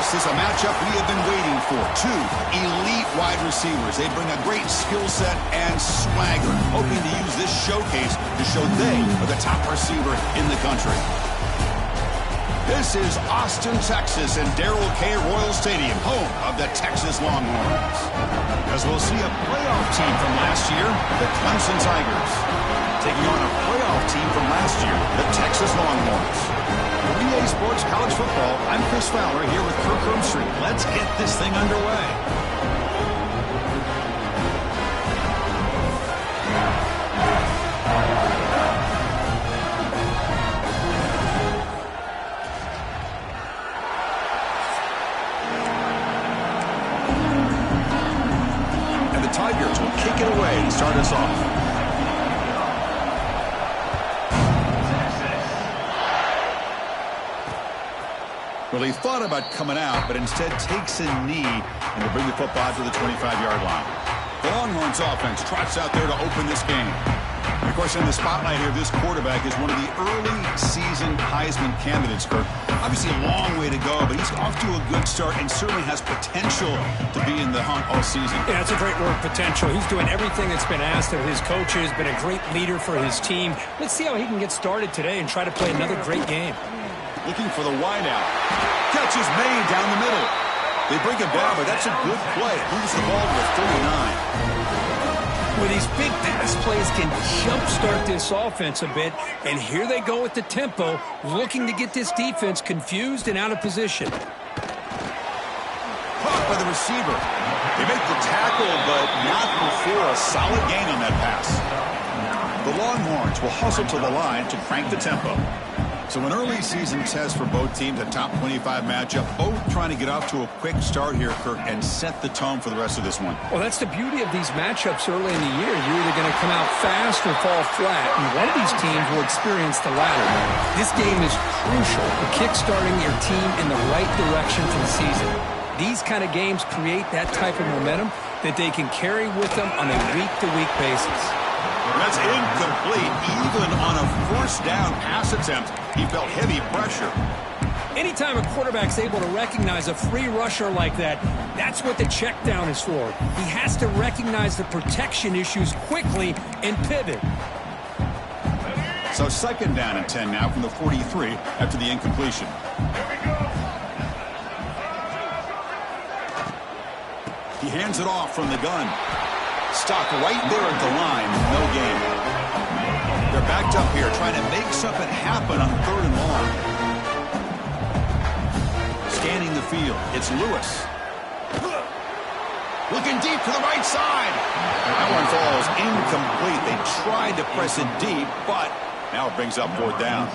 This is a matchup we have been waiting for. Two elite wide receivers. They bring a great skill set and swagger, hoping to use this showcase to show they are the top receiver in the country. This is Austin, Texas, and Darrell K. Royal Stadium, home of the Texas Longhorns. As we'll see a playoff team from last year, the Clemson Tigers, taking on a playoff team from last year, the Texas Longhorns. For EA Sports College Football, I'm Chris Fowler here with Kirk Herbstreit. Let's get this thing underway. And the Tigers will kick it away to start us off. Well, he thought about coming out, but instead takes a knee and will bring the football to the 25-yard line. The Longhorns offense trots out there to open this game. And of course, in the spotlight here, this quarterback is one of the early season Heisman candidates, Kirk. Obviously a long way to go, but he's off to a good start and certainly has potential to be in the hunt all season. Yeah, that's a great word, potential. He's doing everything that's been asked of his coaches, been a great leader for his team. Let's see how he can get started today and try to play another great game. Looking for the wideout. Catch is made down the middle. They bring him down, but that's a good play. Moves the ball to the 39. With these big pass plays can jumpstart this offense a bit, and here they go with the tempo, looking to get this defense confused and out of position. Caught by the receiver. They make the tackle, but not before a solid gain on that pass. The Longhorns will hustle to the line to crank the tempo. So an early season test for both teams, a top 25 matchup, both trying to get off to a quick start here, Kirk, and set the tone for the rest of this one. Well, that's the beauty of these matchups early in the year. You're either going to come out fast or fall flat, and one of these teams will experience the latter. This game is crucial for kickstarting your team in the right direction for the season. These kind of games create that type of momentum that they can carry with them on a week-to-week basis. That's incomplete. Even on a first down pass attempt, he felt heavy pressure. Anytime a quarterback's able to recognize a free rusher like that, that's what the check down is for. He has to recognize the protection issues quickly and pivot. So second down and 10 now from the 43 after the incompletion. He hands it off from the gun. Stopped right there at the line. No gain. They're backed up here trying to make something happen on third and long. Scanning the field. It's Lewis. Looking deep to the right side. That one falls incomplete. They tried to press it deep, but now it brings up fourth down.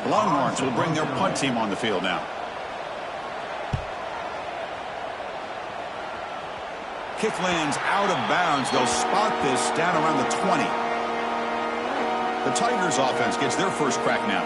The Longhorns will bring their punt team on the field now. Kick lands out of bounds. They'll spot this down around the 20. The Tigers offense gets their first crack now.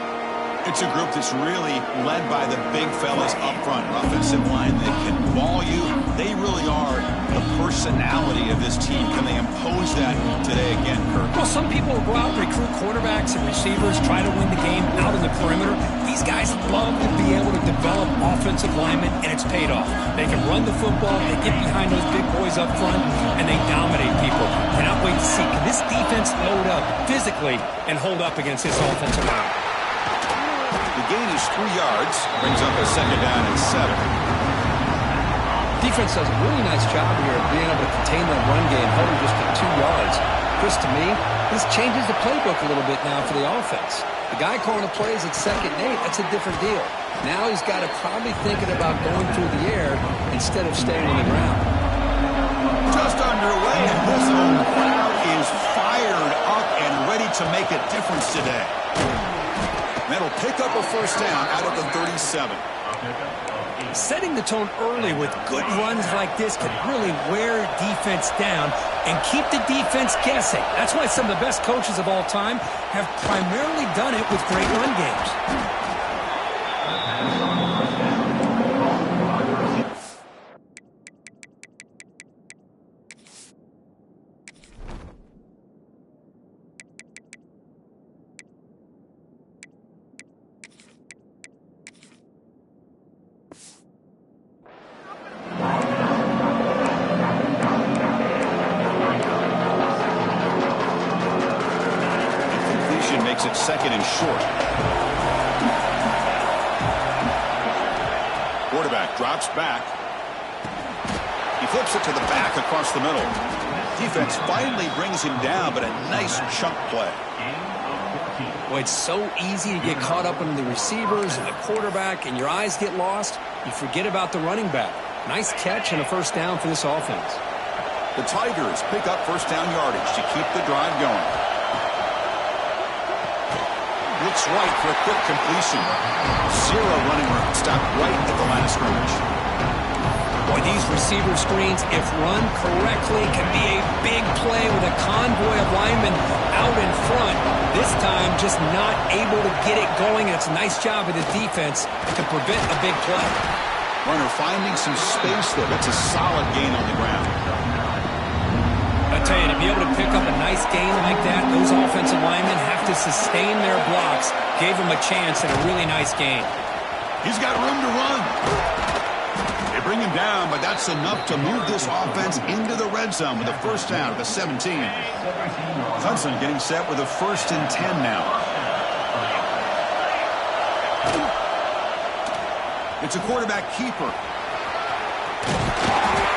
It's a group that's really led by the big fellas up front. Offensive line that can ball you. They really are the personality of this team. Can they impose that today again, Kirk? Well, some people will go out and recruit quarterbacks and receivers, try to win the game out on the perimeter. These guys love to be able to develop offensive linemen, and it's paid off. They can run the football, they get behind those big boys up front, and they dominate people. Cannot wait to see, can this defense load up physically and hold up against this offensive line? The gain is 3 yards, brings up a second down and 7. Defense does a really nice job here of being able to contain that run game, holding just to 2 yards. Chris, to me, this changes the playbook a little bit now for the offense. The guy calling the plays at 2nd and 8, that's a different deal. Now he's got to probably thinking about going through the air instead of staying on the ground. Just underway, and this home crowd is fired up and ready to make a difference today. That'll pick up a first down out of the 37. Setting the tone early with good runs like this can really wear defense down and keep the defense guessing. That's why some of the best coaches of all time have primarily done it with great run games. Quarterback drops back. He flips it to the back across the middle. Defense finally brings him down, but a nice chunk play. Boy, it's so easy to get caught up in the receivers and the quarterback, and your eyes get lost. You forget about the running back. Nice catch and a first down for this offense. The Tigers pick up first down yardage to keep the drive going. Looks right for a quick completion. Zero running room. Stopped right at the line of scrimmage. Boy, these receiver screens, if run correctly, can be a big play with a convoy of linemen out in front. This time, just not able to get it going. And it's a nice job of the defense to prevent a big play. Runner finding some space there. That's a solid gain on the ground. I tell you, to be able to pick up a nice gain like that, those offensive linemen have to sustain their blocks. Gave him a chance at a really nice gain. He's got room to run. They bring him down, but that's enough to move this offense into the red zone with a first down at the 17. Clemson getting set with a 1st and 10 now. It's a quarterback keeper.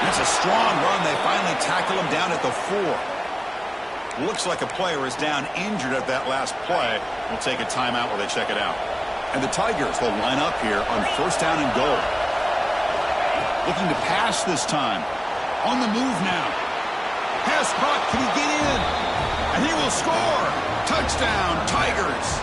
It's a strong run. They finally tackle him down at the 4. Looks like a player is down injured at that last play. We'll take a timeout while they check it out. And the Tigers will line up here on first down and goal. Looking to pass this time. On the move now. Pass caught. Can he get in? And he will score. Touchdown, Tigers.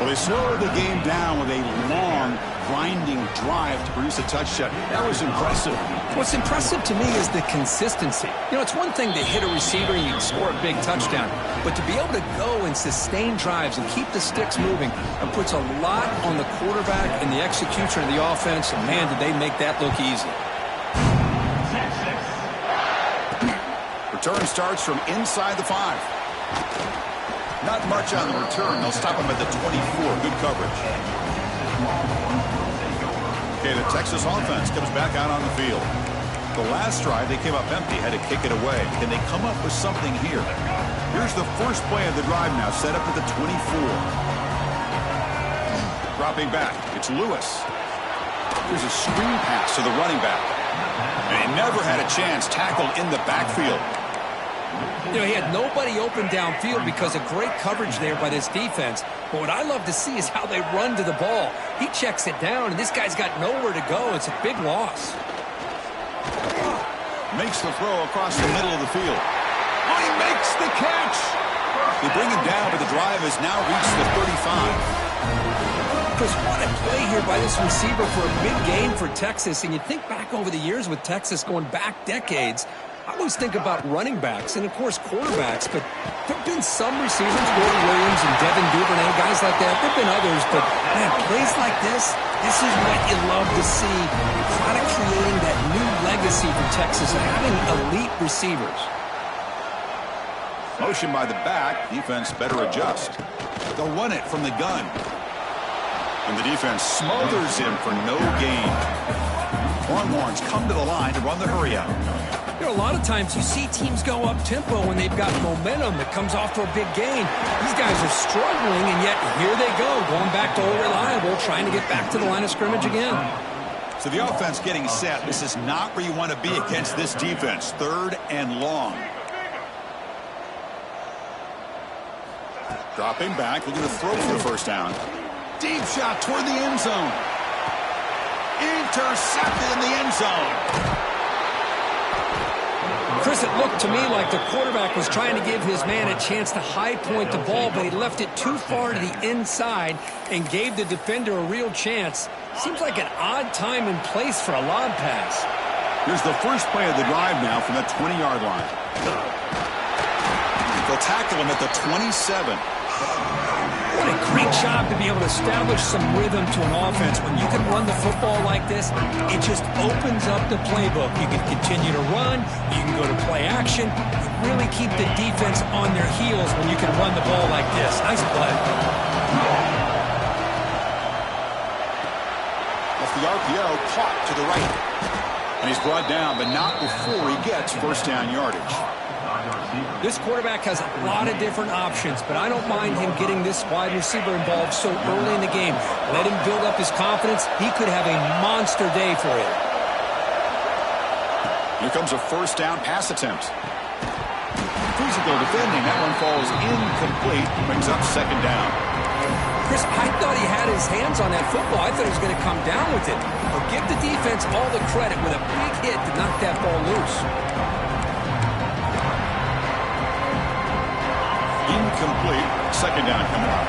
Well, they slowed the game down with a long, grinding drive to produce a touchdown. That was impressive. What's impressive to me is the consistency. You know, it's one thing to hit a receiver and you can score a big touchdown, but to be able to go and sustain drives and keep the sticks moving, it puts a lot on the quarterback and the execution of the offense, and man, did they make that look easy. Return starts from inside the 5. Not much on the return. They'll stop him at the 24. Good coverage. Okay, the Texas offense comes back out on the field. The last drive, they came up empty, had to kick it away. Can they come up with something here? Here's the first play of the drive now, set up at the 24. Dropping back, it's Lewis. Here's a screen pass to the running back. And he never had a chance, tackled in the backfield. You know, he had nobody open downfield because of great coverage there by this defense. But what I love to see is how they run to the ball. He checks it down, and this guy's got nowhere to go. It's a big loss. Makes the throw across the middle of the field. Oh, he makes the catch! They bring him down, but the drive has now reached the 35. Chris, what a play here by this receiver for a big game for Texas. And you think back over the years with Texas going back decades, I always think about running backs and, of course, quarterbacks, but there have been some receivers, Gordon Williams and Devin Duvernay, guys like that. There have been others, but, man, plays like this is what you love to see. Kind of creating that new legacy for Texas of having elite receivers. Motion by the back. Defense better adjust. They'll run it from the gun. And the defense smothers him for no gain. Longhorns come to the line to run the hurry out. You know, a lot of times you see teams go up-tempo when they've got momentum that comes off to a big gain. These guys are struggling, and yet here they go, going back to old reliable, trying to get back to the line of scrimmage again. So the offense getting set. This is not where you want to be against this defense. 3rd and long. Dropping back, looking to throw for the first down. Deep shot toward the end zone. Intercepted in the end zone. Chris, it looked to me like the quarterback was trying to give his man a chance to high point the ball, but he left it too far to the inside and gave the defender a real chance. Seems like an odd time and place for a lob pass. Here's the first play of the drive now from the 20-yard line. They'll tackle him at the 27. What a great job to be able to establish some rhythm to an offense. When you can run the football like this, it just opens up the playbook. You can continue to run. You can go to play action. You really keep the defense on their heels when you can run the ball like this. Nice play. Off the RPO, caught to the right. And he's brought down, but not before he gets first down yardage. This quarterback has a lot of different options, but I don't mind him getting this wide receiver involved so early in the game. Let him build up his confidence. He could have a monster day for him. Here comes a first down pass attempt. Physical defending. That one falls incomplete. Brings up second down. Chris, I thought he had his hands on that football. I thought he was going to come down with it. But give the defense all the credit with a big hit to knock that ball loose. Incomplete. Second down coming up.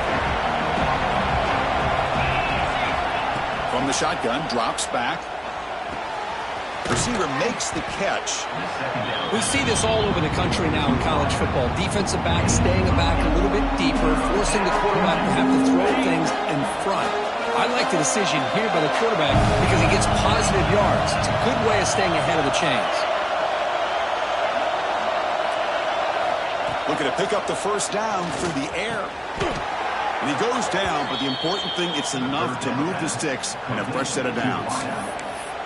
From the shotgun, drops back. Receiver makes the catch. We see this all over the country now in college football. Defensive backs staying back a little bit deeper, forcing the quarterback to have to throw things in front. I like the decision here by the quarterback because he gets positive yards. It's a good way of staying ahead of the chains. Looking to pick up the first down through the air. And he goes down, but the important thing, it's enough to move the sticks in a fresh set of downs.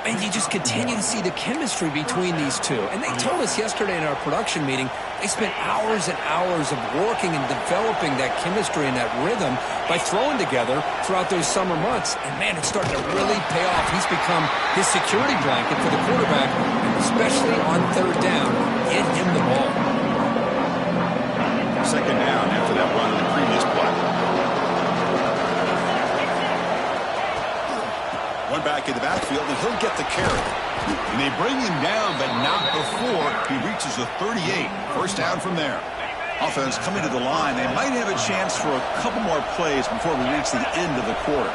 And you just continue to see the chemistry between these two. And they told us yesterday in our production meeting, they spent hours and hours of working and developing that chemistry and that rhythm by throwing together throughout those summer months. And, man, it's starting to really pay off. He's become his security blanket for the quarterback, especially on third down. Get him the ball. Second down after that run on the previous play. One back in the backfield, and he'll get the carry. And they bring him down, but not before he reaches the 38. First down from there. Offense coming to the line. They might have a chance for a couple more plays before we reach the end of the quarter.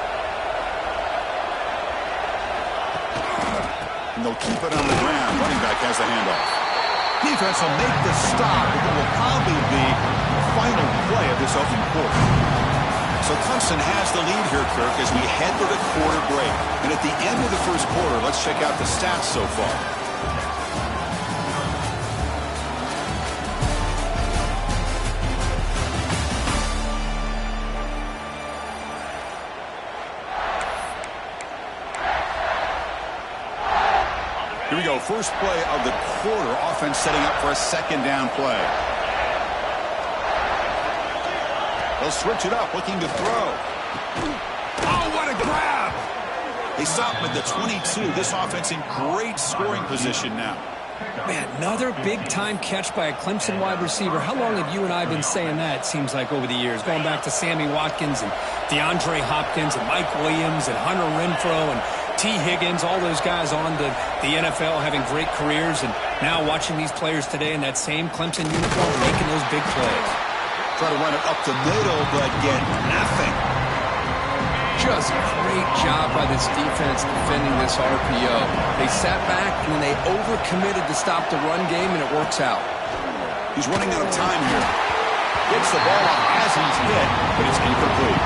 And they'll keep it on the ground. Running back has the handoff. Defense will make the stop, but it will probably be the final play of this open quarter. So Clemson has the lead here, Kirk, as we head to the quarter break. And at the end of the first quarter, let's check out the stats so far. Here we go. First play of the quarter. Offense setting up for a second down play. They'll switch it up, looking to throw. Oh, what a grab! They stop him at the 22. This offense in great scoring position now. Man, another big-time catch by a Clemson wide receiver. How long have you and I been saying that, it seems like, over the years? Going back to Sammy Watkins and DeAndre Hopkins and Mike Williams and Hunter Renfrow and T. Higgins, all those guys on to the NFL having great careers. And now watching these players today in that same Clemson uniform making those big plays. Try to run it up the middle, but get nothing. Just a great job by this defense defending this RPO. They sat back and then they overcommitted to stop the run game, and it works out. He's running out of time here. Gets the ball off as he's hit, but it's incomplete.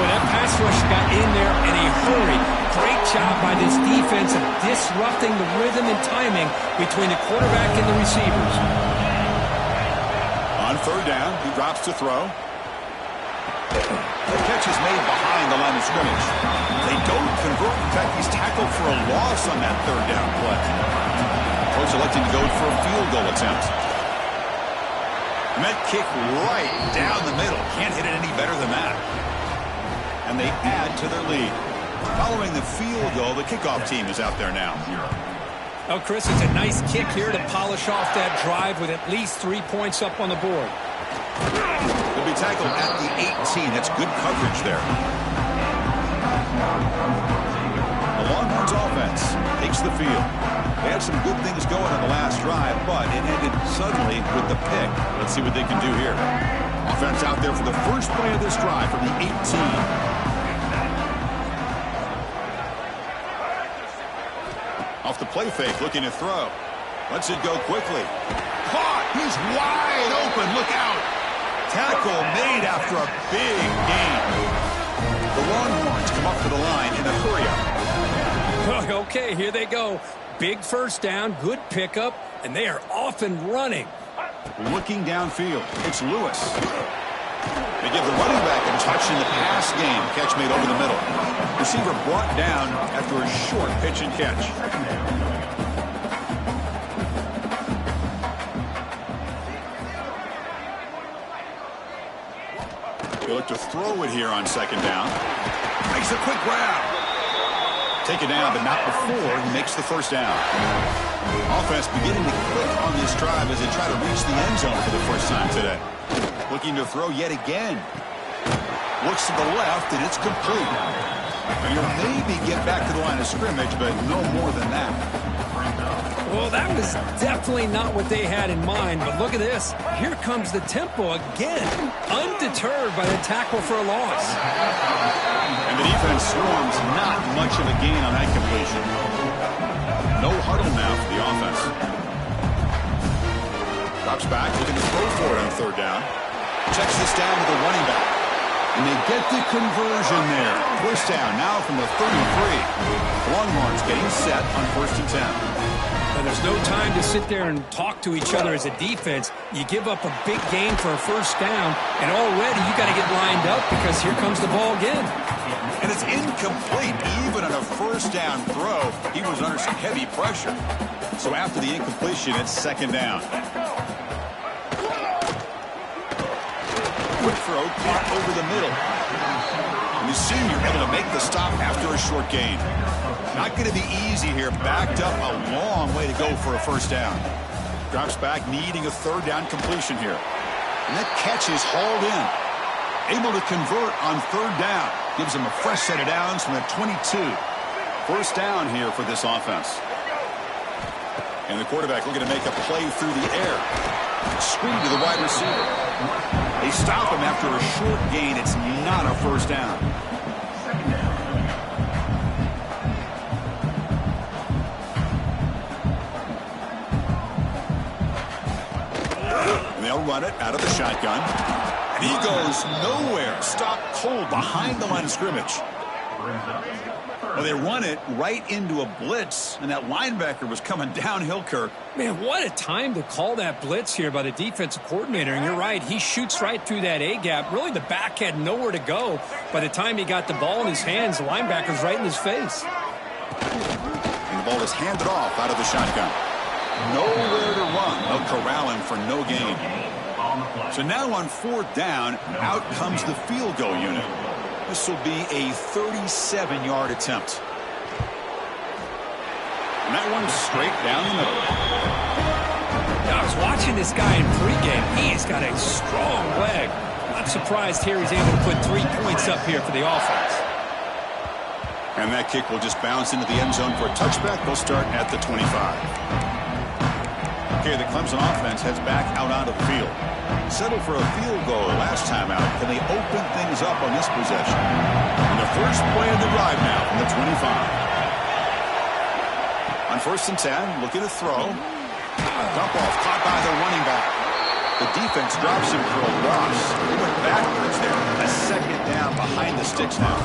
Boy, that pass rush got in there in a hurry. Great job by this defense of disrupting the rhythm and timing between the quarterback and the receivers. On third down, he drops to throw. The catch is made behind the line of scrimmage. They don't convert. In fact, he's tackled for a loss on that third down play. Coach electing to go for a field goal attempt. And that kick right down the middle. Can't hit it any better than that. And they add to their lead. Following the field goal, the kickoff team is out there now. Oh, Chris, it's a nice kick here to polish off that drive with at least 3 points up on the board. They'll be tackled at the 18. That's good coverage there. The Longhorns offense takes the field. They had some good things going on the last drive, but it ended suddenly with the pick. Let's see what they can do here. Offense out there for the first play of this drive from the 18. Off the play fake, looking to throw. Lets it go quickly. Caught! He's wide open. Look out! Tackle made after a big gain. The Longhorns come up to the line in a hurry-up. Okay, here they go. Big first down, good pickup, and they are off and running. Looking downfield, it's Lewis. They give the running back a touch in the pass game. Catch made over the middle. Receiver brought down after a short pitch and catch. He'll look to throw it here on second down. Makes a quick grab. Take it down, but not before he makes the first down. Offense beginning to click on this drive as they try to reach the end zone for the first time today. Looking to throw yet again. Looks to the left, and it's complete. And he'll maybe get back to the line of scrimmage, but no more than that. Well, that was definitely not what they had in mind, but look at this. Here comes the tempo again, undeterred by the tackle for a loss. And the defense swarms, not much of a gain on that completion. No huddle now for the offense. Drops back, looking to throw for it on third down. Checks this down to the running back. And they get the conversion there. First down now from the 33. Longhorns getting set on 1st and 10. And there's no time to sit there and talk to each other as a defense. You give up a big gain for a first down, and already you got to get lined up because here comes the ball again. And it's incomplete. Even on a first down throw, he was under some heavy pressure. So after the incompletion, it's second down. Quick throw, caught over the middle. And the senior able to make the stop after a short gain. Not going to be easy here. Backed up a long way to go for a first down. Drops back, needing a third down completion here. And that catch is hauled in. Able to convert on third down. Gives him a fresh set of downs from the 22. First down here for this offense. And the quarterback looking to make a play through the air. Screen to the wide receiver. They stop him after a short gain. It's not a first down. And they'll run it out of the shotgun. And he goes nowhere. Stopped cold behind the line of scrimmage. Well, they run it right into a blitz, and that linebacker was coming downhill, Kirk. Man, what a time to call that blitz here by the defensive coordinator. And you're right, he shoots right through that A-gap. Really, the back had nowhere to go. By the time he got the ball in his hands, the linebacker's right in his face. And the ball is handed off out of the shotgun. Nowhere to run. They'll corral him for no gain. So now on fourth down, out comes the field goal unit. This will be a 37-yard attempt. And that one's straight down the middle. Now, I was watching this guy in pregame. He has got a strong leg. Not surprised here he's able to put 3 points up here for the offense. And that kick will just bounce into the end zone for a touchback. They'll start at the 25. Okay, the Clemson offense heads back out onto the field. Settled for a field goal last time out. Can they open things up on this possession? And the first play of the drive now from the 25. On 1st and 10, looking to throw. Dump off, caught by the running back. The defense drops him for a loss. He went backwards there. A second down behind the sticks now.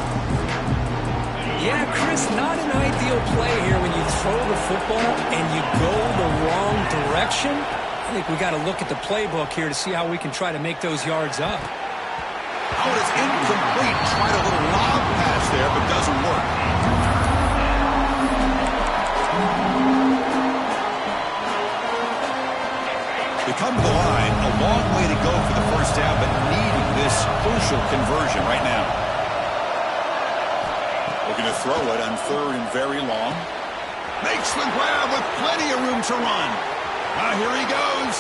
Yeah, Chris, not an ideal play here when you throw the football and you go the wrong direction. I think we got to look at the playbook here to see how we can try to make those yards up. Oh, it's incomplete. Tried a little lob pass there, but doesn't work. They come to the line, a long way to go for the first down, but needing this crucial conversion right now. Looking to throw it on third and very long. Makes the grab with plenty of room to run. Here he goes.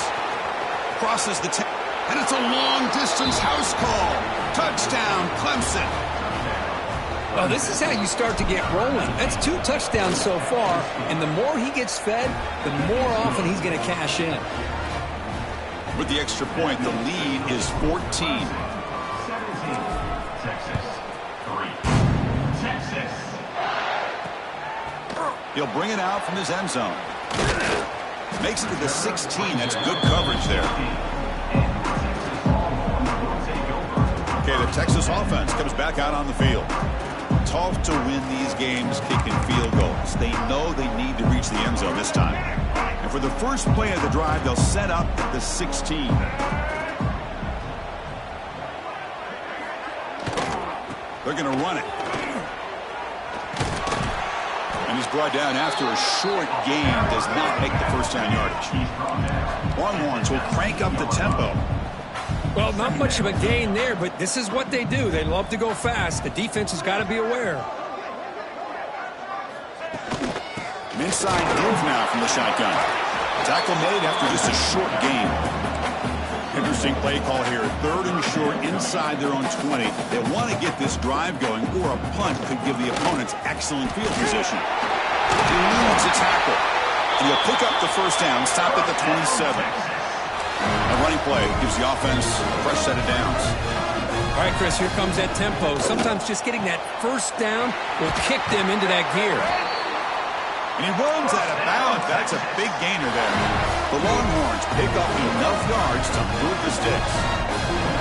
Crosses the 10. And it's a long-distance house call. Touchdown, Clemson. Well, this is how you start to get rolling. That's 2 touchdowns so far. And the more he gets fed, the more often he's going to cash in. With the extra point, the lead is 14. 17, Texas. 3. Texas. He'll bring it out from his end zone. Makes it to the 16. That's good coverage there. Okay, the Texas offense comes back out on the field. Tough to win these games kicking field goals. They know they need to reach the end zone this time. And for the first play of the drive, they'll set up at the 16. They're going to run it. And he's brought down after a short gain. Does not make the first down yardage. Longhorns will crank up the tempo. Well, not much of a gain there, but this is what they do. They love to go fast. The defense has got to be aware. An inside move now from the shotgun. Tackle made after just a short gain. Interesting play call here. 3rd and short inside their own 20. They want to get this drive going, or a punt could give the opponents excellent field position. He needs a tackle. And he'll pick up the first down, stop at the 27. A running play gives the offense a fresh set of downs. All right, Chris, here comes that tempo. Sometimes just getting that first down will kick them into that gear. And he runs out of bounds. That's a big gainer there. The Longhorns pick up enough yards to move the sticks.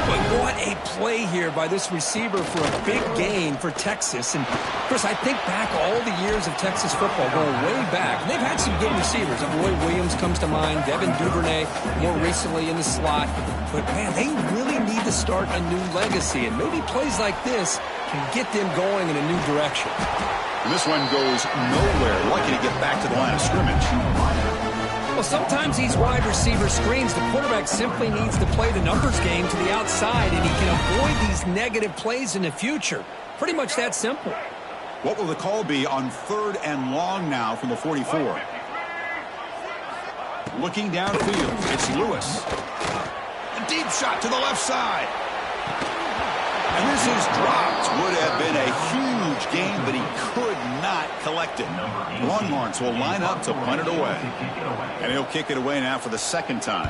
But what a play here by this receiver for a big gain for Texas. And, Chris, I think back all the years of Texas football, going way back. And they've had some good receivers. Roy Williams comes to mind, Devin Duvernay more recently in the slot. But, man, they really need to start a new legacy. And maybe plays like this can get them going in a new direction. And this one goes nowhere. Lucky to get back to the line of scrimmage. Well, sometimes these wide receiver screens, the quarterback simply needs to play the numbers game to the outside, and he can avoid these negative plays in the future. Pretty much that simple. What will the call be on 3rd and long now from the 44? Looking downfield, it's Lewis. A deep shot to the left side. And this is dropped. Would have been a huge gain, but he could not collect it. Longhorns will line up to punt it away. And he'll kick it away now for the 2nd time.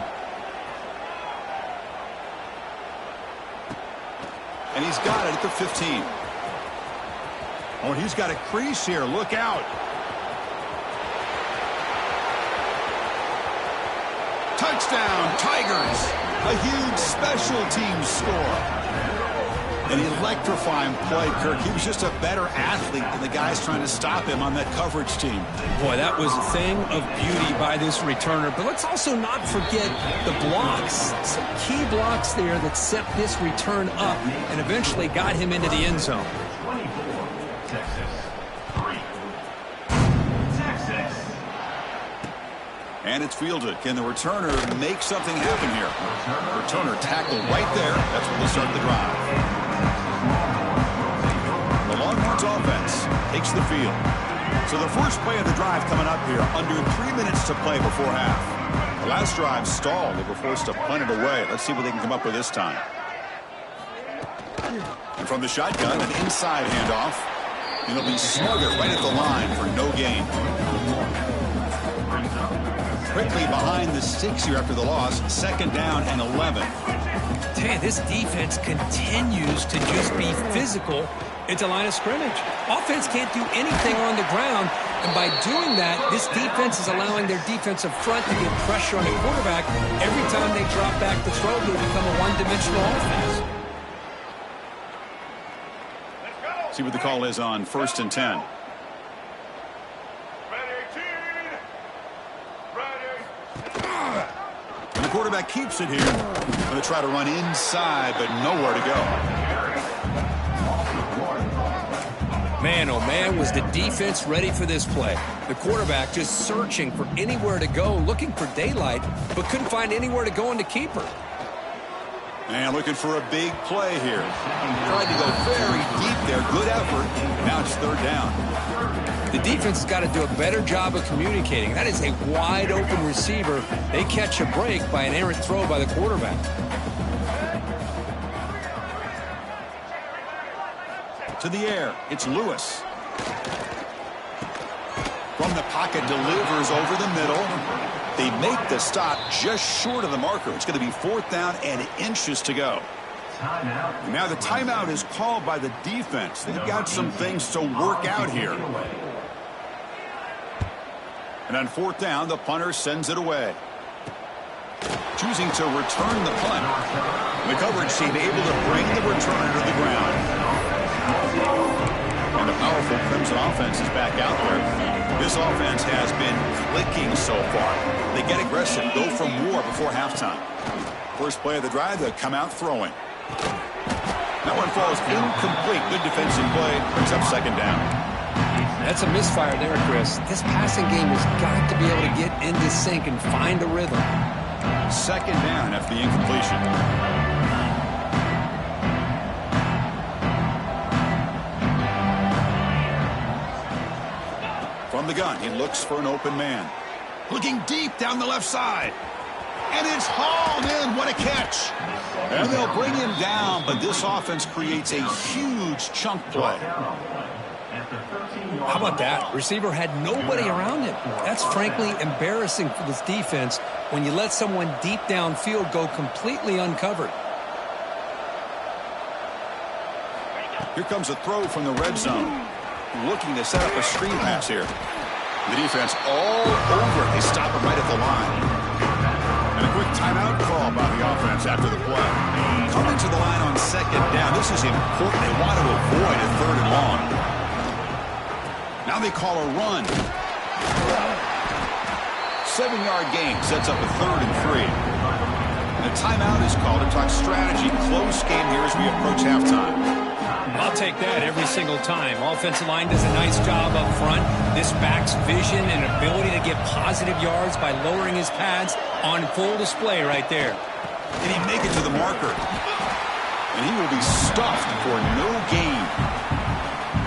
And he's got it at the 15. Oh, he's got a crease here. Look out. Touchdown, Tigers. A huge special teams score. An electrifying play, Kirk. He was just a better athlete than the guys trying to stop him on that coverage team. Boy, that was a thing of beauty by this returner. But let's also not forget the blocks. Some key blocks there that set this return up and eventually got him into the end zone. 24, Texas. 3, Texas. And it's fielded. Can the returner make something happen here? Returner tackled right there. That's where they'll start the drive. The Longhorns offense takes the field. So the first play of the drive coming up here, under 3 minutes to play before half. The last drive stalled. They were forced to punt it away. Let's see what they can come up with this time. And from the shotgun, an inside handoff. And it'll be smothered right at the line for no gain. Quickly behind the sticks here after the loss. 2nd down and 11. Hey, this defense continues to just be physical at the line of scrimmage. Offense can't do anything on the ground, and by doing that, this defense is allowing their defensive front to get pressure on the quarterback. Every time they drop back to throw, they become a one-dimensional offense. See what the call is on 1st and 10. And the quarterback keeps it here. Going to try to run inside, but nowhere to go. Man, oh man, was the defense ready for this play. The quarterback just searching for anywhere to go, looking for daylight, but couldn't find anywhere to go in the keeper. And looking for a big play here. Tried to go very deep there. Good effort. Now it's 3rd down. The defense has got to do a better job of communicating. That is a wide-open receiver. They catch a break by an errant throw by the quarterback. To the air, it's Lewis. From the pocket, delivers over the middle. They make the stop just short of the marker. It's going to be 4th down and inches to go. And now the timeout is called by the defense. They've got some things to work out here. And on 4th down, the punter sends it away. Choosing to return the punt. The coverage team able to bring the returner to the ground. And the powerful Clemson offense is back out there. This offense has been clicking so far. They get aggressive, go for more before halftime. First play of the drive, they come out throwing. That one falls incomplete. Good defensive play. Brings up 2nd down. That's a misfire there, Chris. This passing game has got to be able to get into sync and find a rhythm. 2nd down after the incompletion. From the gun, he looks for an open man. Looking deep down the left side. And it's hauled in. What a catch. And they'll bring him down, but this offense creates a huge chunk play. How about that? Receiver had nobody around him. That's frankly embarrassing for this defense when you let someone deep downfield go completely uncovered. Here comes a throw from the red zone. Looking to set up a screen pass here. The defense all over it. They stop him right at the line. And a quick timeout call by the offense after the play. Coming to the line on second down. This is important. They want to avoid a third and long. Now they call a run. 7-yard gain sets up a 3rd and 3. And a timeout is called to talk strategy. Close game here as we approach halftime. I'll take that every single time. Offensive line does a nice job up front. This back's vision and ability to get positive yards by lowering his pads on full display right there. Did he make it to the marker? And he will be stuffed for no gain.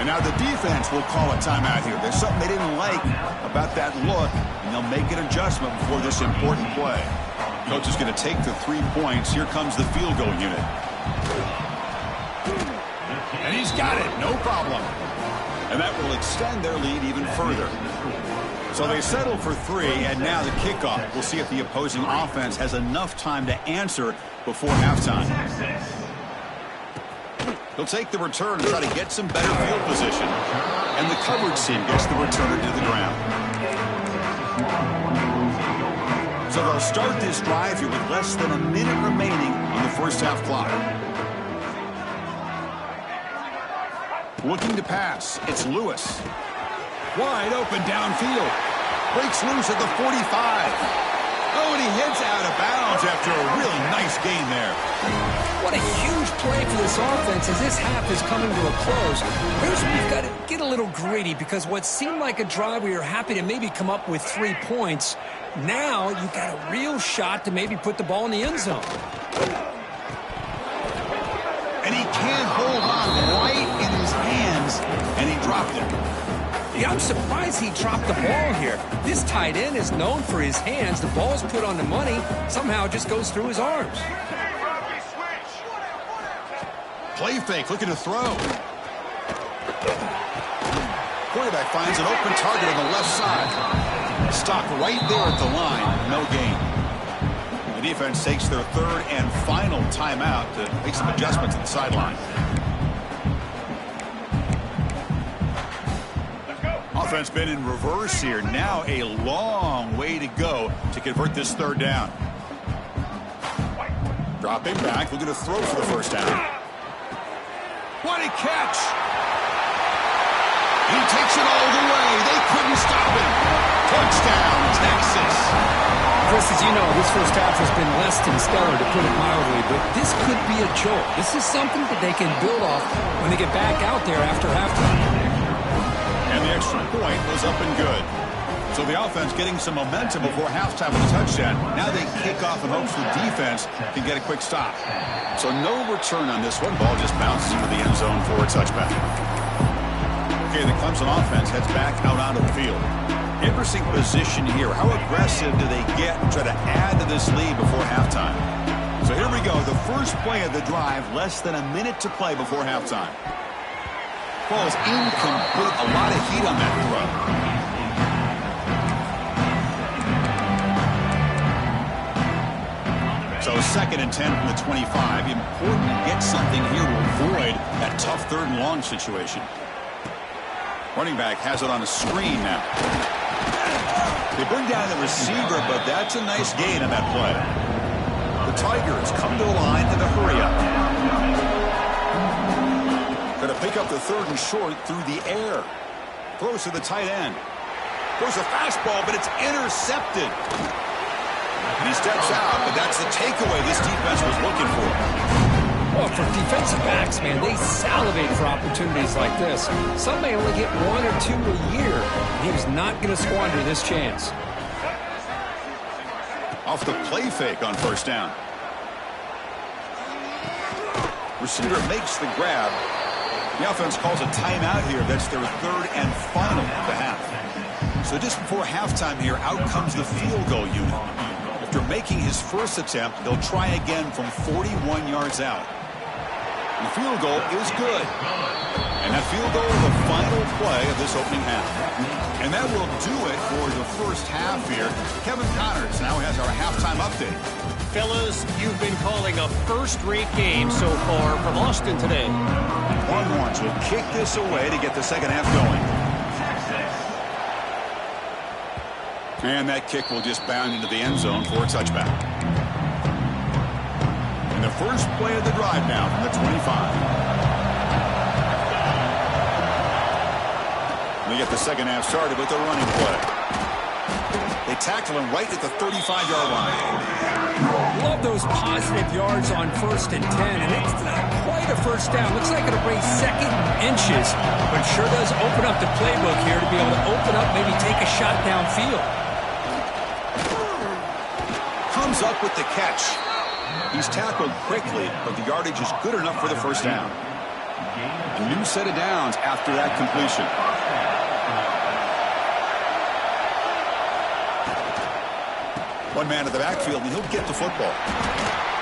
And now the defense will call a timeout here. There's something they didn't like about that look, and they'll make an adjustment before this important play. Coach is going to take the 3 points. Here comes the field goal unit. And he's got it, no problem. And that will extend their lead even further. So they settle for 3, and now the kickoff. We'll see if the opposing offense has enough time to answer before halftime. He'll take the return and try to get some better field position. And the coverage team gets the return to the ground. So they'll start this drive here with less than a minute remaining on the first half clock. Looking to pass. It's Lewis. Wide open downfield. Breaks loose at the 45. Oh, and he heads out of bounds after a really nice gain there. What a huge play for this offense as this half is coming to a close. Here's where you've got to get a little greedy because what seemed like a drive where you're happy to maybe come up with 3 points, now you've got a real shot to maybe put the ball in the end zone. And he can't hold on right in his hands, and he dropped it. Yeah, I'm surprised he dropped the ball here. This tight end is known for his hands. The ball's put on the money. Somehow it just goes through his arms. Play fake, looking to throw. Quarterback finds an open target on the left side. Stopped right there at the line. No gain. The defense takes their 3rd and final timeout to make some adjustments at the sideline. Offense been in reverse here. Now a long way to go to convert this 3rd down. Dropping back, looking to throw for the first down. What a catch! He takes it all the way. They couldn't stop him. Touchdown, Texas. Chris, as you know, this first half has been less than stellar, to put it mildly, but this could be a jolt. This is something that they can build off when they get back out there after halftime. And the extra point was up and good. So the offense getting some momentum before halftime with a touchdown. Now they kick off in hopes the defense can get a quick stop. So no return on this one. Ball just bounces into the end zone for a touchback. Okay, the Clemson offense heads back out onto the field. Interesting position here. How aggressive do they get and try to add to this lead before halftime? So here we go. The first play of the drive, less than a minute to play before halftime. Falls incomplete. A lot of heat on that throw. So 2nd and 10 from the 25. Important to get something here to avoid that tough 3rd and long situation. Running back has it on a screen now. They bring down the receiver, but that's a nice gain on that play. The Tigers come to the line in a hurry up. Going to pick up the 3rd and short through the air. Throws to the tight end. Throws a fastball, but it's intercepted. And he steps out, but that's the takeaway this defense was looking for. Well, for defensive backs, man, they salivate for opportunities like this. Some may only get 1 or 2 a year. He was not going to squander this chance. Off the play fake on first down. Receiver makes the grab. The offense calls a timeout here. That's their third and final of the half. So just before halftime here, out comes the field goal unit. After making his first attempt, they'll try again from 41 yards out. The field goal is good. And that field goal is the final play of this opening half. And that will do it for the first half here. Kevin Connors now has our halftime update. Fellas, you've been calling a first-rate game so far from Austin today. Longhorns will kick this away to get the second half going. And that kick will just bound into the end zone for a touchback. And the first play of the drive now from the 25. They get the second half started with a running play. They tackle him right at the 35-yard line. Love those positive yards on 1st and 10, and it's not quite a first down. Looks like it'll bring second inches, but sure does open up the playbook here to be able to open up, maybe take a shot downfield. Comes up with the catch. He's tackled quickly, but the yardage is good enough for the first down. A new set of downs after that completion. One man in the backfield, and he'll get the football.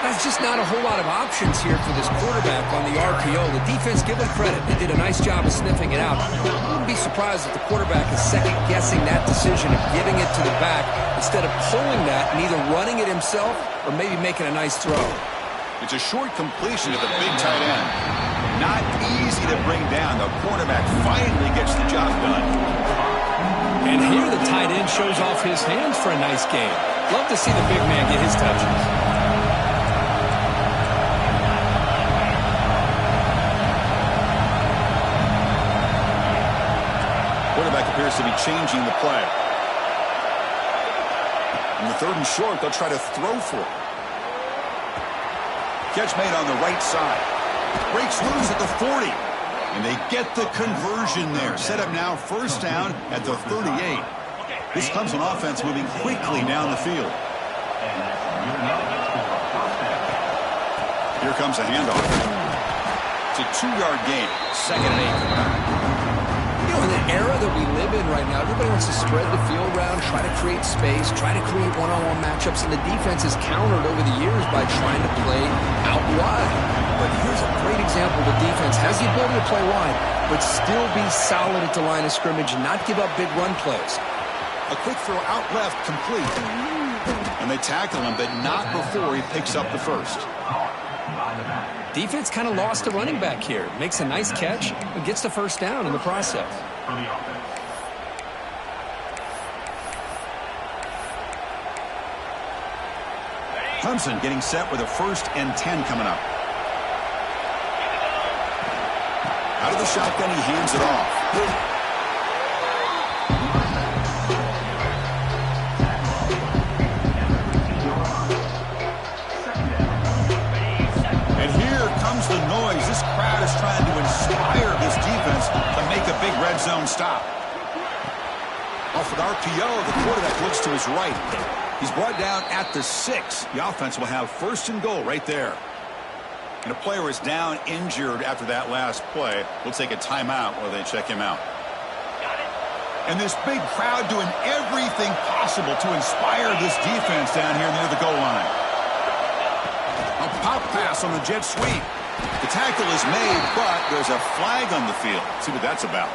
There's just not a whole lot of options here for this quarterback on the RPO. The defense, give them credit. They did a nice job of sniffing it out. I wouldn't be surprised if the quarterback is second-guessing that decision of giving it to the back instead of pulling that and either running it himself or maybe making a nice throw. It's a short completion to the big tight end. Not easy to bring down. The quarterback finally gets the job done. And here the tight end shows off his hands for a nice game. Love to see the big man get his touches. Quarterback appears to be changing the play. In the 3rd and short, they'll try to throw for it. Catch made on the right side. Breaks loose at the 40. And they get the conversion there. Set up now 1st down at the 38. This Clemson offense moving quickly down the field. Here comes a handoff. It's a 2-yard gain. 2nd and 8. You know, in the era that we live in right now, everybody wants to spread the field around, try to create space, try to create one-on-one matchups, and the defense is countered over the years by trying to play out wide. But here's a great example. The defense has the ability to play wide, but still be solid at the line of scrimmage and not give up big run plays. A quick throw out left, complete. And they tackle him, but not before he picks up the first. Defense kind of lost the running back here. Makes a nice catch and gets the first down in the process. Clemson getting set with a 1st and 10 coming up. Out of the shotgun, he hands it off. The noise. This crowd is trying to inspire this defense to make a big red zone stop. Off an RPO, the quarterback looks to his right. He's brought down at the 6. The offense will have 1st and goal right there. And a player is down injured after that last play. We'll take a timeout while they check him out. And this big crowd doing everything possible to inspire this defense down here near the goal line. A pop pass on the jet sweep. The tackle is made, but there's a flag on the field. Let's see what that's about.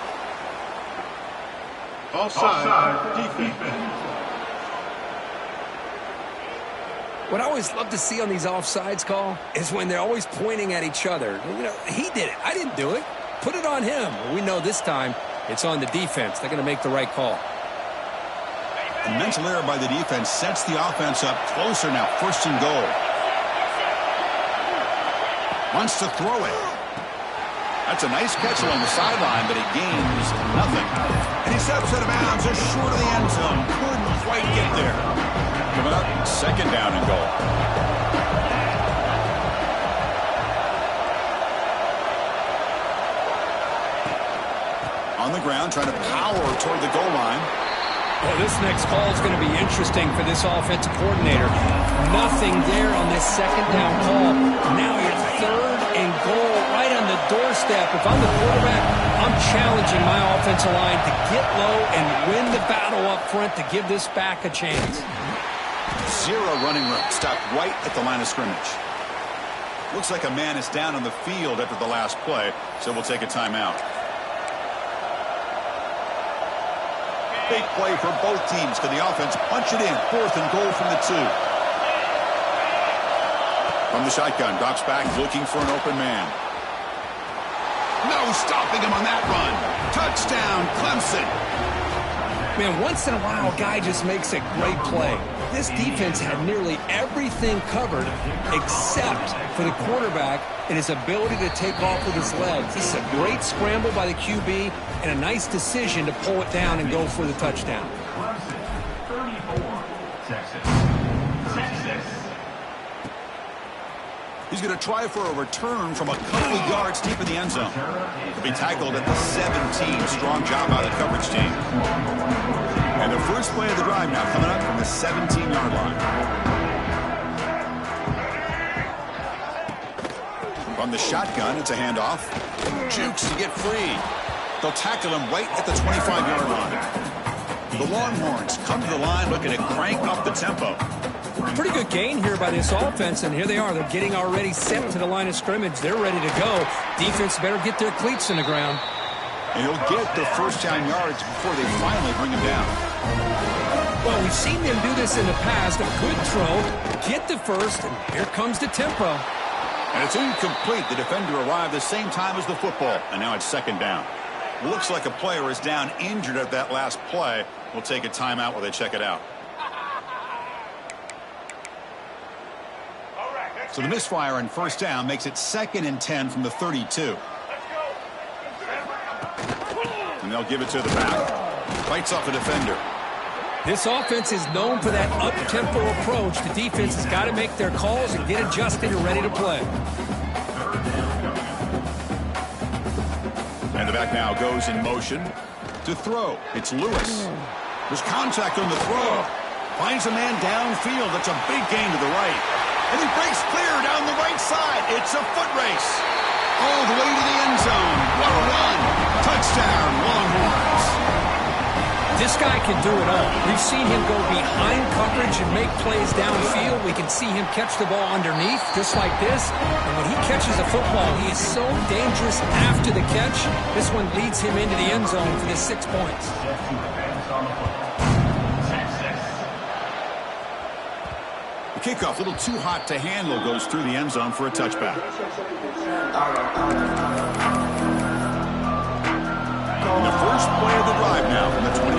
Offside defense. What I always love to see on these offsides call is when they're always pointing at each other. You know, he did it. I didn't do it. Put it on him. Well, we know this time it's on the defense. They're going to make the right call. A mental error by the defense sets the offense up closer now. 1st and goal. Wants to throw it. That's a nice catch along the sideline, but it gains nothing. And he steps out of bounds just short of the end zone. Couldn't quite get there. Coming up, 2nd down and goal. On the ground, trying to power toward the goal line. Well, this next call is going to be interesting for this offensive coordinator. Nothing there on this 2nd down call. Now you're 3rd and goal right on the doorstep. If I'm the quarterback, I'm challenging my offensive line to get low and win the battle up front to give this back a chance. Zero running room. Stopped right at the line of scrimmage. Looks like a man is down on the field after the last play, so we'll take a timeout. Big play for both teams. Can the offense punch it in? 4th and goal from the 2. From the shotgun, drops back looking for an open man. No stopping him on that run. Touchdown, Clemson. Man, once in a while, a guy just makes a great play. This defense had nearly everything covered except for the quarterback and his ability to take off with his legs. This is a great scramble by the QB and a nice decision to pull it down and go for the touchdown. 34, Texas. He's going to try for a return from a couple yards deep in the end zone. He'll be tackled at the 17. Strong job by the coverage team. And the first play of the drive now coming up from the 17-yard line. From the shotgun, it's a handoff. Jukes to get free. They'll tackle him right at the 25-yard line. The Longhorns come to the line looking to crank up the tempo. Pretty good gain here by this offense, and here they are. They're getting already set to the line of scrimmage. They're ready to go. Defense better get their cleats in the ground. And he'll get the first down yards before they finally bring him down. Well, we've seen them do this in the past. A good throw, get the first, and here comes the tempo. And it's incomplete. The defender arrived the same time as the football, and now it's 2nd down. Looks like a player is down injured at that last play. We'll take a timeout while they check it out. So the misfire on 1st down makes it 2nd and 10 from the 32. And they'll give it to the back. Fights off the defender. This offense is known for that up-tempo approach. The defense has got to make their calls and get adjusted and ready to play. And the back now goes in motion to throw. It's Lewis. There's contact on the throw. Finds a man downfield. That's a big gain to the right. And he breaks clear down the right side. It's a foot race. All the way to the end zone. What a run. Touchdown, Longhorns. This guy can do it all. We've seen him go behind coverage and make plays downfield. We can see him catch the ball underneath, just like this. And when he catches a football, he is so dangerous after the catch. This one leads him into the end zone for the 6 points. The kickoff, a little too hot to handle, goes through the end zone for a touchback. And the first play of the drive now from the 25.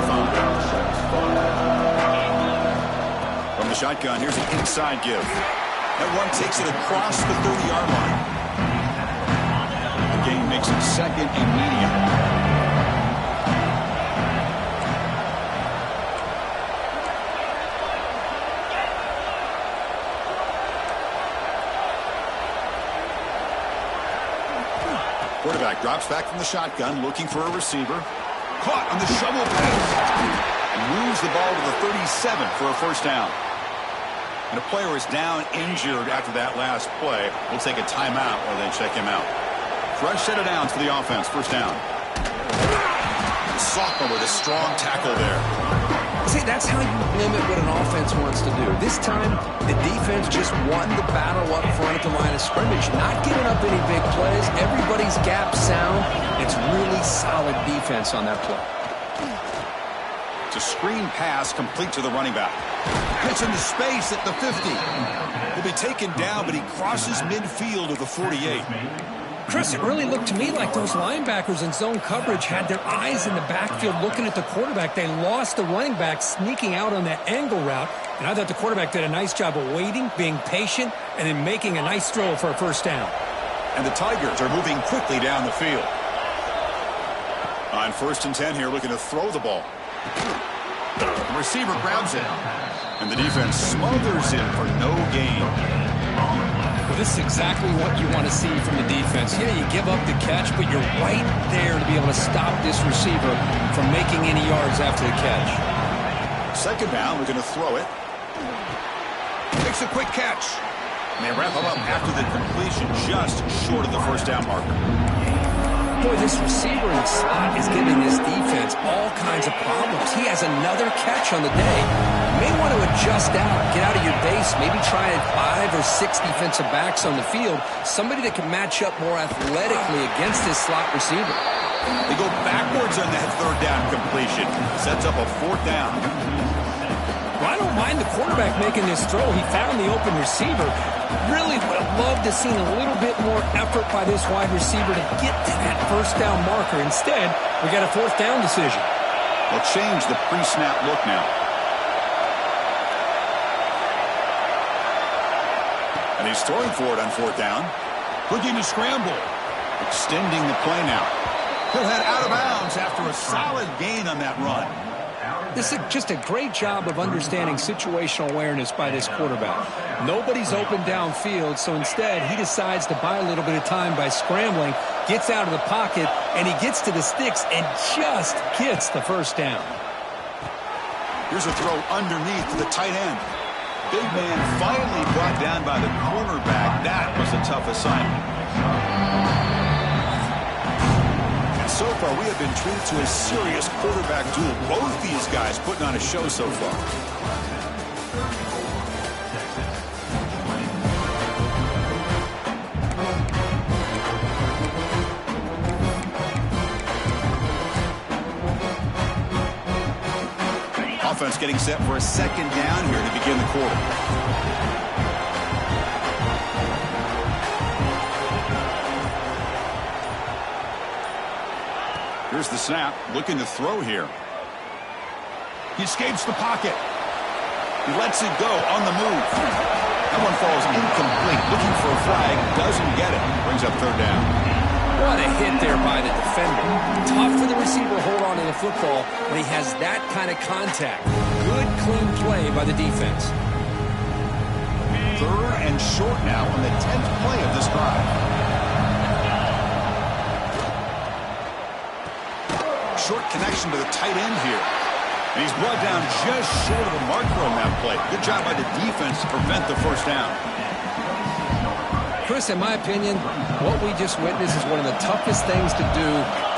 From the shotgun, here's an inside give. That one takes it across the 30-yard line. The gain makes it 2nd and medium. Quarterback drops back from the shotgun, looking for a receiver. Caught on the shovel pass. And moves the ball to the 37 for a 1st down. And a player is down injured after that last play. We'll take a timeout while they check him out. Fresh set of downs for the offense. 1st down. The sophomore with a strong tackle there. See, that's how you limit what an offense wants to do. This time, the defense just won the battle up front at the line of scrimmage, not giving up any big plays. Everybody's gap sound. It's really solid defense on that play. It's a screen pass complete to the running back. Gets into space at the 50. He'll be taken down, but he crosses midfield of the 48. Chris, it really looked to me like those linebackers in zone coverage had their eyes in the backfield looking at the quarterback. They lost the running back sneaking out on that angle route. And I thought the quarterback did a nice job of waiting, being patient, and then making a nice throw for a 1st down. And the Tigers are moving quickly down the field. On 1st and 10 here, looking to throw the ball. The receiver grabs it. And the defense smothers him for no gain. Well, this is exactly what you want to see from the defense. Yeah, you give up the catch, but you're right there to be able to stop this receiver from making any yards after the catch. 2nd down, we're going to throw it. Makes a quick catch. And they wrap him up after the completion, just short of the first down marker. Boy, this receiver in the slot is giving this defense all kinds of problems. He has another catch on the day. You may want to adjust out, get out of your base, maybe try 5 or 6 defensive backs on the field, somebody that can match up more athletically against this slot receiver. They go backwards on that third down completion. Sets up a fourth down. Well, I don't mind the quarterback making this throw. He found the open receiver. Really would have loved to see a little bit more effort by this wide receiver to get to that first down marker. Instead, we got a fourth down decision. They'll change the pre-snap look now. And he's throwing for it on fourth down. Looking to scramble. Extending the play now. He'll head out of bounds after a solid gain on that run. This is just a great job of understanding situational awareness by this quarterback. Nobody's open downfield, so instead he decides to buy a little bit of time by scrambling, gets out of the pocket, and he gets to the sticks and just gets the first down. Here's a throw underneath to the tight end. Big man finally brought down by the cornerback. That was a tough assignment. So far, we have been treated to a serious quarterback duel. Both these guys putting on a show so far. Offense getting set for a second down here to begin the quarter. Here's the snap, looking to throw here. He escapes the pocket. He lets it go on the move. That one falls incomplete. Looking for a flag, doesn't get it. Brings up third down. What a hit there by the defender. Tough for the receiver to hold on to the football when he has that kind of contact. Good, clean play by the defense. Third and short now on the 10th play of this drive. Short connection to the tight end here. And he's brought down just short of the marker on that play. Good job by the defense to prevent the first down. Chris, in my opinion, what we just witnessed is one of the toughest things to do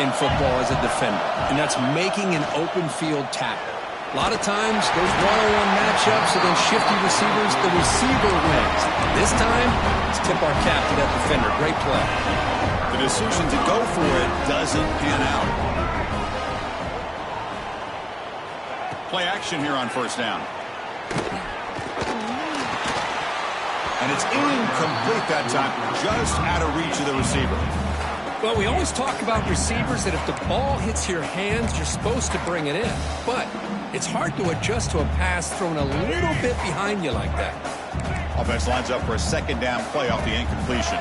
in football as a defender, and that's making an open field tackle. A lot of times, those one-on-one matchups against shifty receivers, the receiver wins. This time, let's tip our cap to that defender. Great play. The decision to go for it doesn't pan out. Play action here on first down. And it's incomplete that time, just out of reach of the receiver. Well, we always talk about receivers that if the ball hits your hands, you're supposed to bring it in. But it's hard to adjust to a pass thrown a little bit behind you like that. Offense lines up for a second down play off the incompletion.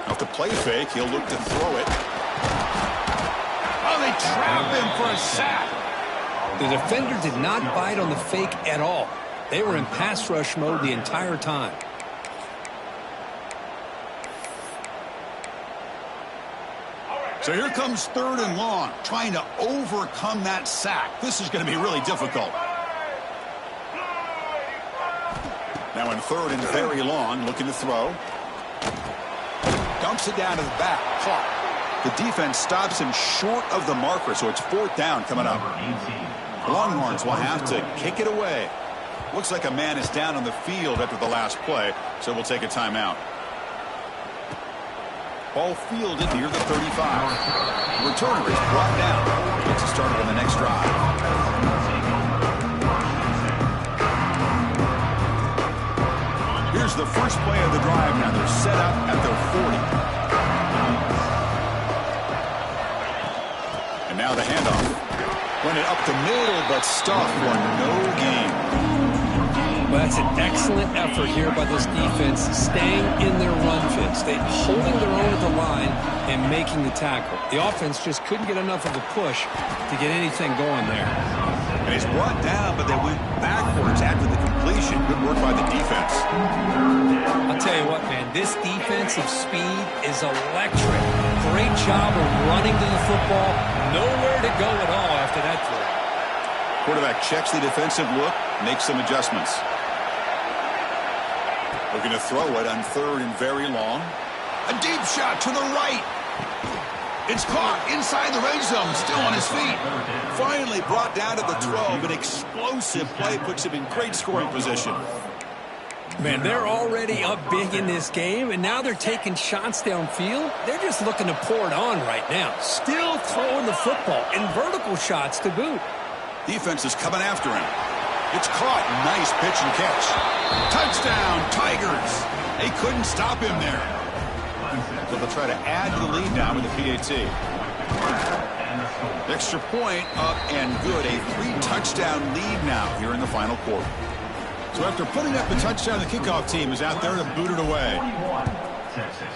Off the play fake, he'll look to throw it. Oh, they trap him for a sack. The defender did not bite on the fake at all. They were in pass rush mode the entire time. So here comes third and long, trying to overcome that sack. This is going to be really difficult. Now in third and very long, looking to throw. Dumps it down to the back, caught. The defense stops him short of the marker, so it's fourth down coming up. Longhorns will have to kick it away. Looks like a man is down on the field after the last play, so we'll take a timeout. Ball fielded near the 35. The returner is brought down. Gets us started on the next drive. Here's the first play of the drive now. They're set up at their 40. And now the handoff. Went it up the middle, but stuffed for no gain. Well, that's an excellent effort here by this defense, staying in their run fits. They holding their own at the line and making the tackle. The offense just couldn't get enough of a push to get anything going there. And he's brought down, but they went backwards after the completion. Good work by the defense. I'll tell you what, man, this defensive speed is electric. Great job of running to the football. Nowhere to go at all after that play. Quarterback checks the defensive look, makes some adjustments. Looking to throw it on 3rd and very long. A deep shot to the right. It's caught inside the red zone, still on his feet. Finally brought down to the 12. An explosive play puts him in great scoring position. Man, they're already up big in this game, and now they're taking shots downfield. They're just looking to pour it on right now. Still throwing the football, and vertical shots to boot. Defense is coming after him. It's caught. Nice pitch and catch. Touchdown, Tigers. They couldn't stop him there. So they'll try to add to the lead now with the PAT. Extra point up and good. A 3-touchdown lead now here in the final quarter. So after putting up the touchdown, the kickoff team is out there to boot it away. 21, Texas.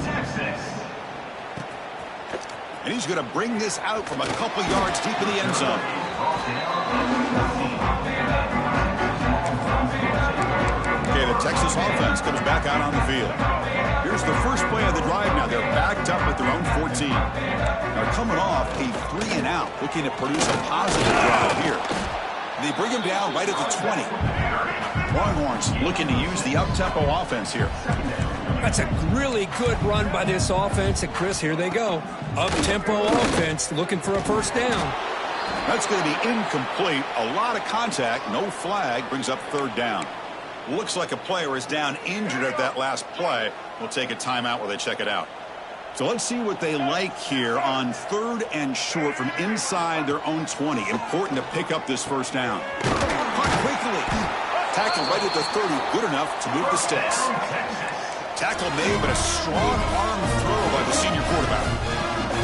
Texas. And he's going to bring this out from a couple yards deep in the end zone. Okay, the Texas offense comes back out on the field. Here's the first play of the drive now. They're backed up at their own 14. They're coming off a 3-and-out, looking to produce a positive drive here. They bring him down right at the 20. Longhorns looking to use the up-tempo offense here. That's a really good run by this offense. And, Chris, here they go. Up-tempo offense looking for a first down. That's going to be incomplete. A lot of contact. No flag. Brings up 3rd down. Looks like a player is down injured at that last play. We'll take a timeout while they check it out. So let's see what they like here on 3rd and short from inside their own 20. Important to pick up this first down. Caught quickly. Tackle right at the 30. Good enough to move the sticks. Tackle made, but a strong arm throw by the senior quarterback.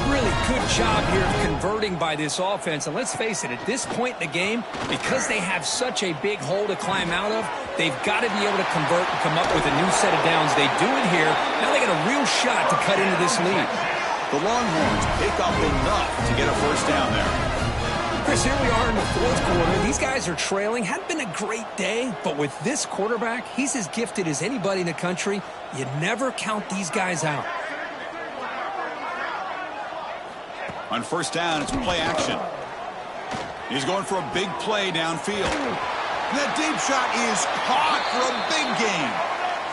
Really good job here of converting by this offense. And let's face it, at this point in the game, because they have such a big hole to climb out of, they've got to be able to convert and come up with a new set of downs. They do it here. Now they got a real shot to cut into this lead. The Longhorns pick up enough to get a first down there. Chris, here we are in the 4th quarter. These guys are trailing. Hadn't been a great day, but with this quarterback, he's as gifted as anybody in the country. You never count these guys out. On first down, it's play action. He's going for a big play downfield. That deep shot is caught for a big gain.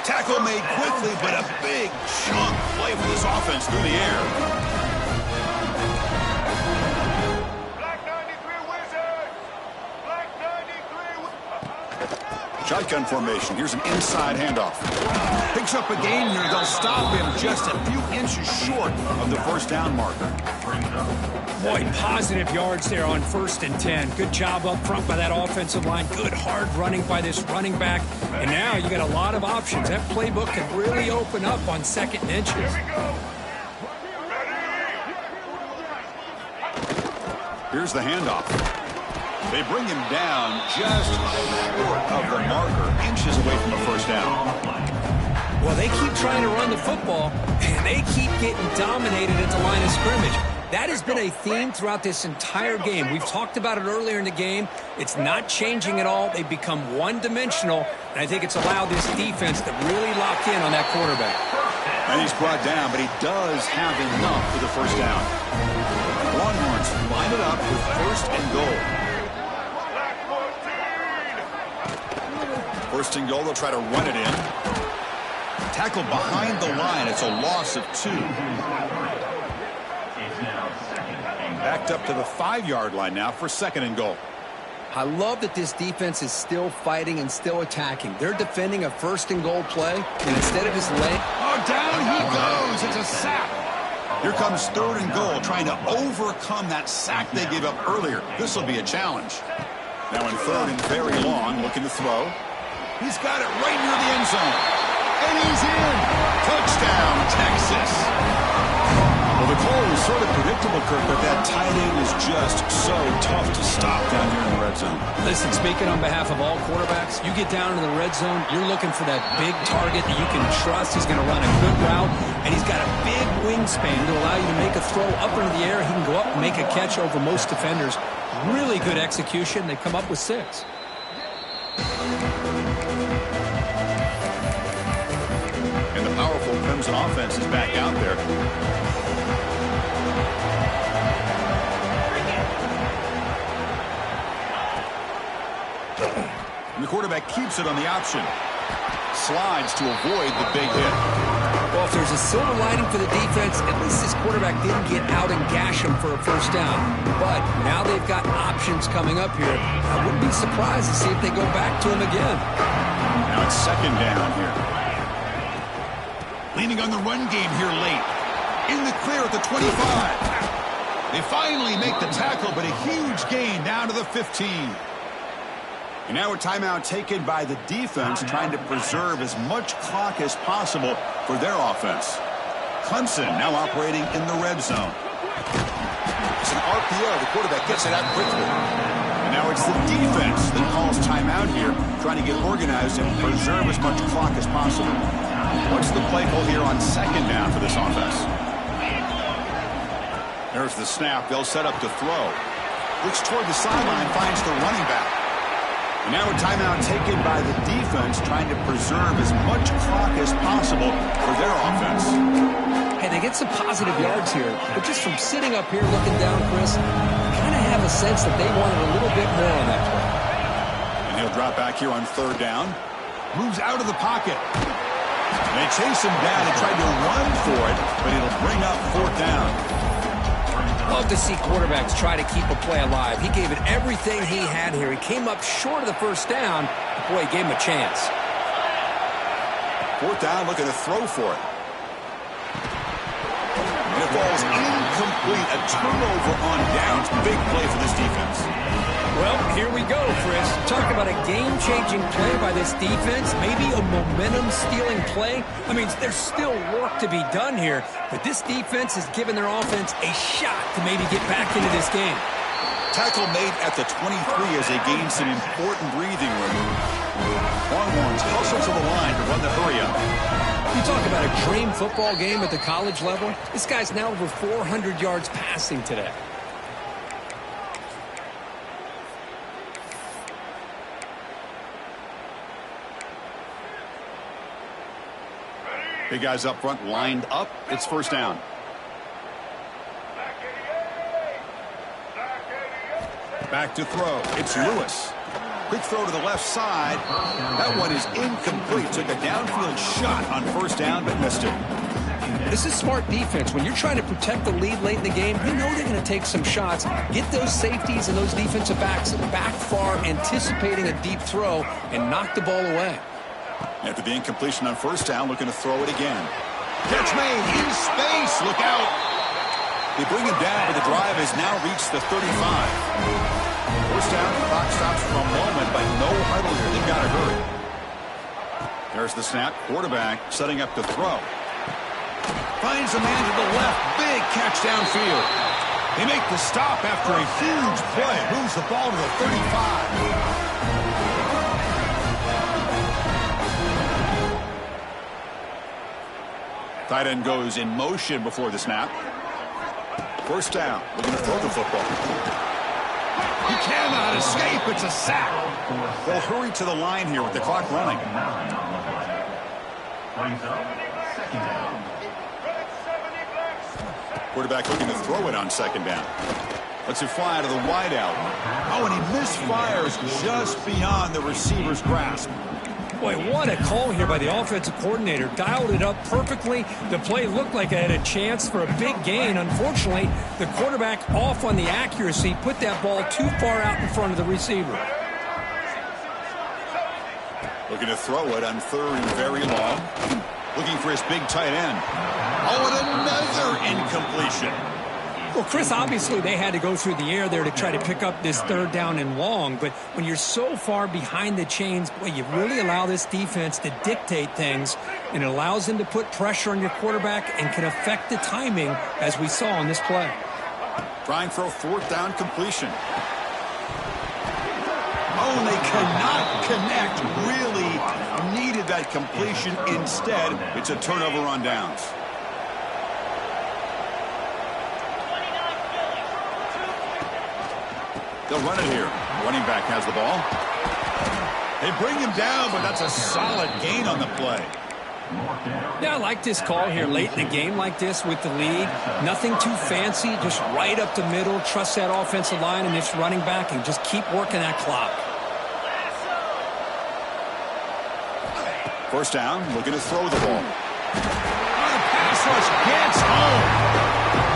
Tackle made quickly, but a big chunk play for this offense through the air. Black 93 Wizard! Black 93 Shotgun formation. Here's an inside handoff. Picks up a gain here. They'll stop him just a few inches short of the first down marker. Boy, positive yards there on 1st and 10. Good job up front by that offensive line. Good hard running by this running back. And now you got a lot of options. That playbook can really open up on 2nd and inches. Here's the handoff. They bring him down just short of the marker, inches away from a first down. Well, they keep trying to run the football, and they keep getting dominated at the line of scrimmage. That has been a theme throughout this entire game. We've talked about it earlier in the game. It's not changing at all. They've become one-dimensional, and I think it's allowed this defense to really lock in on that quarterback. And he's brought down, but he does have enough for the first down. Longhorns line it up with 1st and goal. 1st and goal, they'll try to run it in. Tackle behind the line. It's a loss of 2. Backed up to the 5-yard line now for 2nd and goal. I love that this defense is still fighting and still attacking. They're defending a 1st and goal play, and instead of his leg... Oh, down he goes. It's a sack. Here comes 3rd and goal, trying to overcome that sack they gave up earlier. This will be a challenge. Now in 3rd and very long, looking to throw. He's got it right near the end zone. And he's in. Touchdown, Texas. Well, the call was sort of predictable, Kirk, but that tight end is just so tough to stop down here in the red zone. Listen, speaking on behalf of all quarterbacks, you get down into the red zone, you're looking for that big target that you can trust. He's going to run a good route, and he's got a big wingspan to allow you to make a throw up into the air. He can go up and make a catch over most defenders. Really good execution. They come up with 6. And the powerful Clemson offense is back out there. And the quarterback keeps it on the option. slides to avoid the big hit. Well, if there's a silver lining for the defense, at least this quarterback didn't get out and gash him for a first down. But now they've got options coming up here. I wouldn't be surprised to see if they go back to him again. Now it's second down here. Leaning on the run game here late. In the clear at the 25. They finally make the tackle, but a huge gain down to the 15. And now a timeout taken by the defense, trying to preserve as much clock as possible for their offense. Clemson now operating in the red zone. It's an RPO. The quarterback gets it out quickly. And now it's the defense that calls timeout here, trying to get organized and preserve as much clock as possible. What's the play call here on second down for this offense? There's the snap. They'll set up to throw. Looks toward the sideline, finds the running back. And now a timeout taken by the defense, trying to preserve as much clock as possible for their offense. Hey, they get some positive yards here, but just from sitting up here looking down, Chris, I kind of have a sense that they wanted a little bit more on that play. And he'll drop back here on third down. Moves out of the pocket. And they chase him down and try to run for it, but it'll bring up fourth down. Love to see quarterbacks try to keep a play alive. He gave it everything he had here. He came up short of the first down. Boy, he gave him a chance. Fourth down, looking to throw for it. And it falls incomplete. A turnover on downs. Big play for this defense. Well, here we go, Chris. Talk about a game-changing play by this defense. Maybe a momentum-stealing play. I mean, there's still work to be done here, but this defense has given their offense a shot to maybe get back into this game. Tackle made at the 23 as they gain some important breathing room. Longhorns hustle to the line to run the hurry-up. You talk about a dream football game at the college level. This guy's now over 400 yards passing today. Big guys up front lined up. It's first down. Back to throw. It's Lewis. Quick throw to the left side. That one is incomplete. Took a downfield shot on first down, but missed it. This is smart defense. When you're trying to protect the lead late in the game, you know they're going to take some shots. Get those safeties and those defensive backs back far, anticipating a deep throw, and knock the ball away. After the incompletion on first down, looking to throw it again. Catch made in space. Look out. They bring him down, but the drive has now reached the 35. First down, the clock stops for a moment, but no huddle here. They've got to hurry. There's the snap. Quarterback setting up to throw. Finds a man to the left. Big catch downfield. They make the stop after a huge play. Moves the ball to the 35. Tight end goes in motion before the snap. First down. Looking to throw the football. He cannot escape. It's a sack. They'll hurry to the line here with the clock running. Quarterback looking to throw it on second down. Lets it fly to the wideout. Oh, and he misfires just beyond the receiver's grasp. Boy, what a call here by the offensive coordinator. Dialed it up perfectly. The play looked like it had a chance for a big gain. Unfortunately, the quarterback off on the accuracy, put that ball too far out in front of the receiver. Looking to throw it on third and very long. Looking for his big tight end. Oh, and another incompletion. Well, Chris, obviously they had to go through the air there to try to pick up this third down and long, but when you're so far behind the chains, boy, you really allow this defense to dictate things, and it allows them to put pressure on your quarterback and can affect the timing, as we saw on this play. Trying for a fourth down completion. Oh, and they cannot connect. Really needed that completion. Instead, it's a turnover on downs. They'll run it here. Running back has the ball. They bring him down, but that's a solid gain on the play. Yeah, I like this call here late in a game like this with the lead. Nothing too fancy, just right up the middle. Trust that offensive line and this running back and just keep working that clock. First down, looking to throw the ball. The pass rush gets home.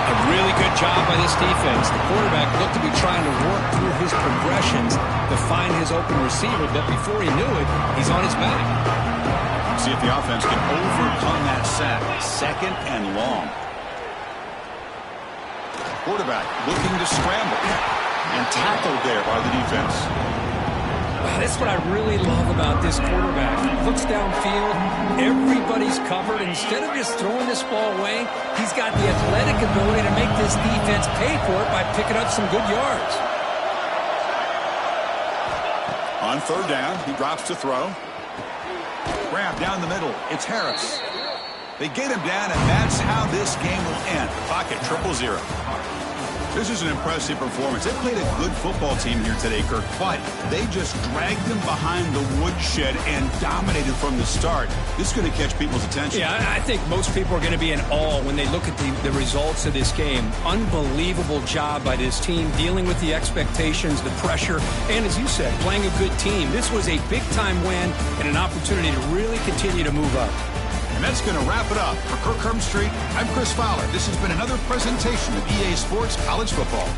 A really good job by this defense. The quarterback looked to be trying to work through his progressions to find his open receiver, but before he knew it, he's on his back. See if the offense can overcome that sack. Second and long. Quarterback looking to scramble. And tackled there by the defense. Wow, that's what I really love about this quarterback. Looks downfield, everybody's covered. Instead of just throwing this ball away, he's got the athletic ability to make this defense pay for it by picking up some good yards. On third down, he drops to throw. Grab down the middle. It's Harris. They get him down, and that's how this game will end. Pocket 0-0. This is an impressive performance. They played a good football team here today, Kirk, but they just dragged them behind the woodshed and dominated from the start. This is going to catch people's attention. Yeah, I think most people are going to be in awe when they look at the results of this game. Unbelievable job by this team, dealing with the expectations, the pressure, and as you said, playing a good team. This was a big-time win and an opportunity to really continue to move up. And that's going to wrap it up. For Kirk Herbstreit, I'm Chris Fowler. This has been another presentation of EA Sports College Football.